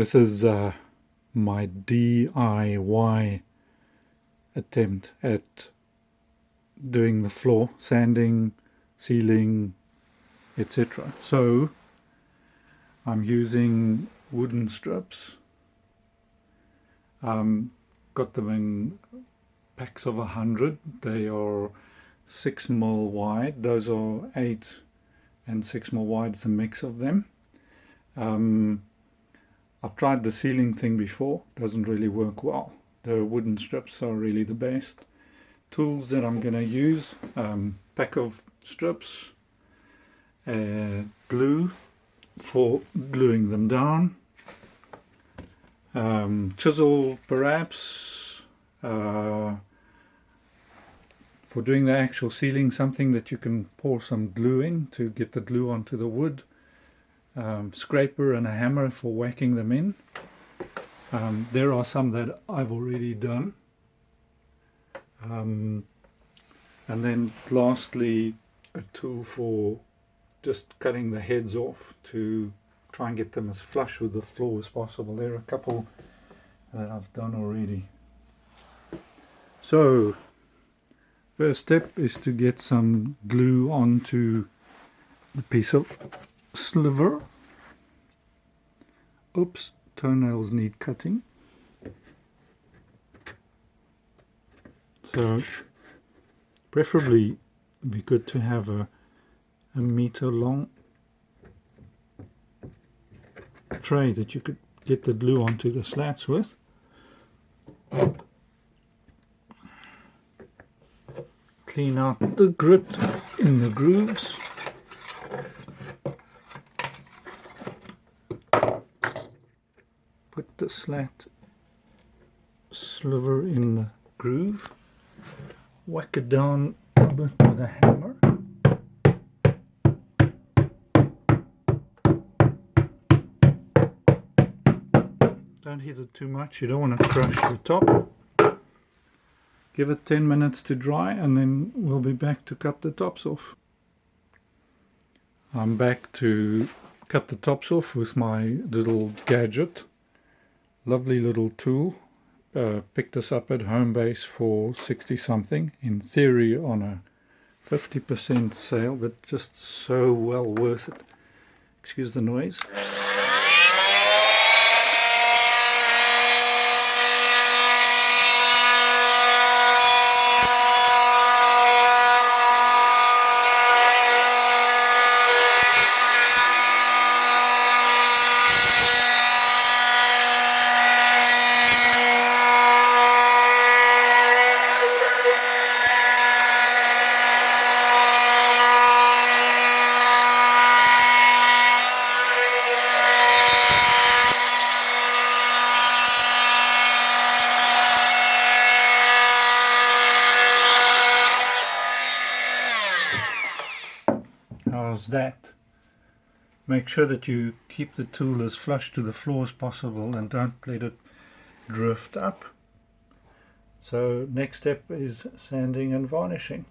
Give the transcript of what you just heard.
This is my DIY attempt at doing the floor, sanding, sealing, etc. So I'm using wooden strips. Got them in packs of 100. They are 6mm wide. Those are 8 and 6mm wide. It's a mix of them. I've tried the sealing thing before. Doesn't really work well. The wooden strips are really the best. Tools that I'm going to use: pack of strips, glue for gluing them down, chisel perhaps, for doing the actual sealing, something that you can pour some glue in to get the glue onto the wood, scraper and a hammer for whacking them in. There are some that I've already done. And then lastly, a tool for just cutting the heads off to try and get them as flush with the floor as possible. There are a couple that I've done already. So first step is to get some glue onto the piece of sliver. Oops, toenails need cutting. So preferably it'd be good to have a meter long tray that you could get the glue onto the slats with. Clean out the grit in the grooves. Put the slat sliver in the groove. Whack it down a bit with a hammer. Don't hit it too much, you don't want to crush the top. Give it 10 minutes to dry and then we'll be back to cut the tops off. I'm back to cut the tops off with my little gadget. Lovely little tool. Picked this up at home base for 60 something, in theory on a 50% sale, but just so well worth it. Excuse the noise. How's that? Make sure that you keep the tool as flush to the floor as possible and don't let it drift up. So next step is sanding and varnishing.